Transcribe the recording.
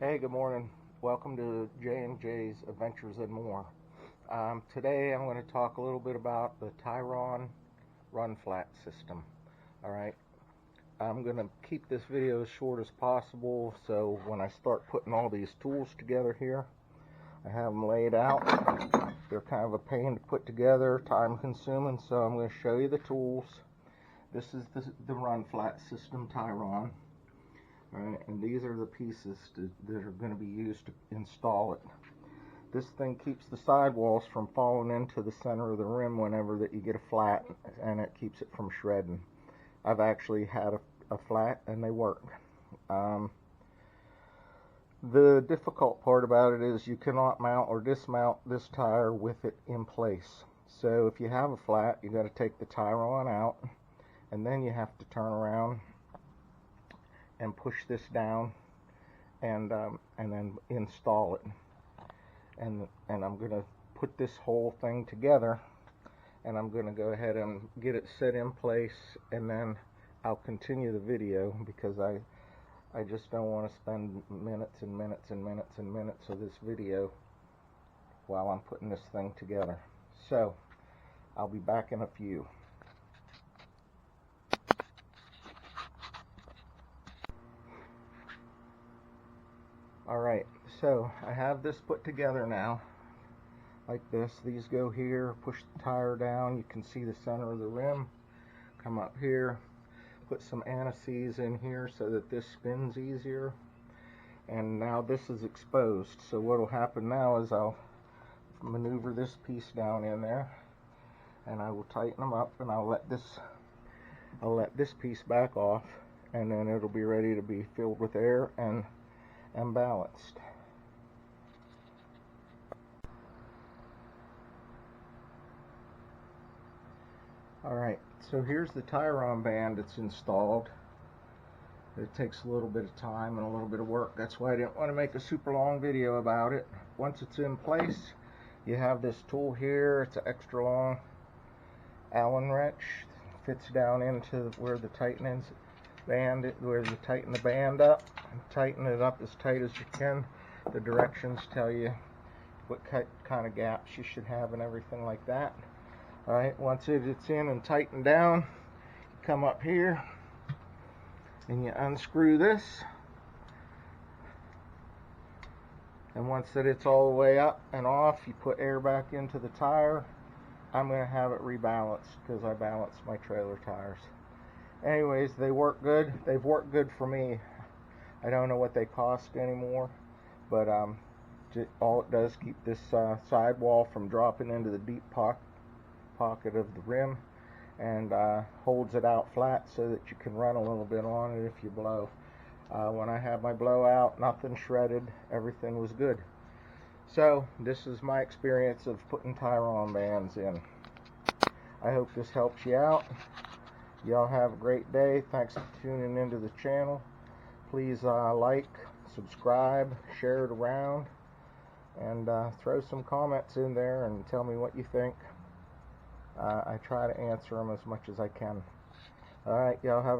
Hey, good morning. Welcome to J&J's Adventures and More. Today I'm going to talk a little bit about the Tyron run flat system. Alright, I'm going to keep this video as short as possible, so when I start putting all these tools together here, I have them laid out. They're kind of a pain to put together, time consuming, so I'm going to show you the tools. This is the run flat system Tyron. Alright, and these are the pieces that are going to be used to install it. This thing keeps the sidewalls from falling into the center of the rim whenever that you get a flat, and it keeps it from shredding. I've actually had a flat and they work. The difficult part about it is you cannot mount or dismount this tire with it in place. So if you have a flat, you got to take the Tyron out, and then you have to turn around and push this down and then install it. And I'm going to put this whole thing together, and I'm going to go ahead and get it set in place, and then I'll continue the video because I just don't want to spend minutes and minutes and minutes and minutes of this video while I'm putting this thing together. So I'll be back in a few. Alright, so I have this put together now, like this. These go here, push the tire down, you can see the center of the rim. Come up here, put some anti-seize in here so that this spins easier. And now this is exposed, so what will happen now is I'll maneuver this piece down in there, and I will tighten them up, and I'll let this piece back off, and then it'll be ready to be filled with air and balanced. Alright, so here's the Tyron Band that's installed. It takes a little bit of time and a little bit of work. That's why I didn't want to make a super long video about it. Once it's in place, you have this tool here. It's an extra long Allen wrench. Fits down into where the tightening band, where you tighten the band up, and tighten it up as tight as you can. The directions tell you what kind of gaps you should have and everything like that. Alright, once it's in and tightened down, you come up here and you unscrew this, and once that it's all the way up and off, you put air back into the tire. I'm going to have it rebalanced because I balance my trailer tires. Anyways, they work good. They've worked good for me. I don't know what they cost anymore, but all it does, keep this sidewall from dropping into the deep pocket of the rim, and holds it out flat so that you can run a little bit on it if you blow. When I had my blowout, nothing shredded, everything was good. So this is my experience of putting Tyron bands in. I hope this helps you out. Y'all have a great day. Thanks for tuning into the channel. Please like, subscribe, share it around, and throw some comments in there and tell me what you think. I try to answer them as much as I can. Alright, y'all have a